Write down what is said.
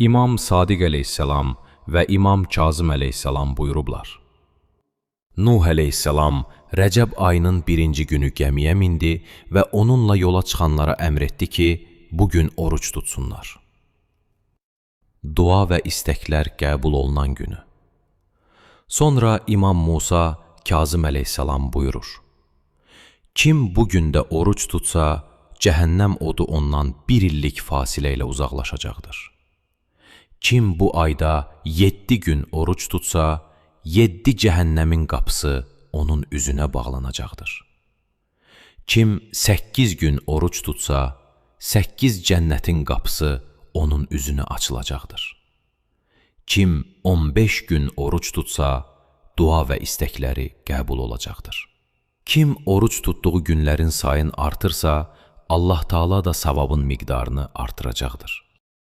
İmam Sadiq əleyhissalam və İmam Kazım əleyhissalam buyurublar. Nuh əleyhissalam Rəcəb ayının 1-ci günü gəmiyə mindi və onunla yola çıxanlara əmr etdi ki, bugün oruç tutsunlar. Dua və istəklər qəbul olunan günü. Sonra İmam Musa Kazım əleyhissalam buyurur. Kim bu gündə oruç tutsa, cəhənnəm odu ondan 1 illik fasilə ilə uzaqlaşacaqdır. Kim bu ayda 7 gün oruç tutsa, 7 cəhənnəmin qapısı onun üzünə bağlanacaqdır. Kim 8 gün oruç tutsa, 8 cənnətin qapısı onun üzünə açılacaqdır. Kim 15 gün oruç tutsa, dua və istəkləri qəbul olacaqdır. Kim oruç tutduğu günlərin sayını artırsa, Allah Taala da savabın miqdarını artıracaqdır.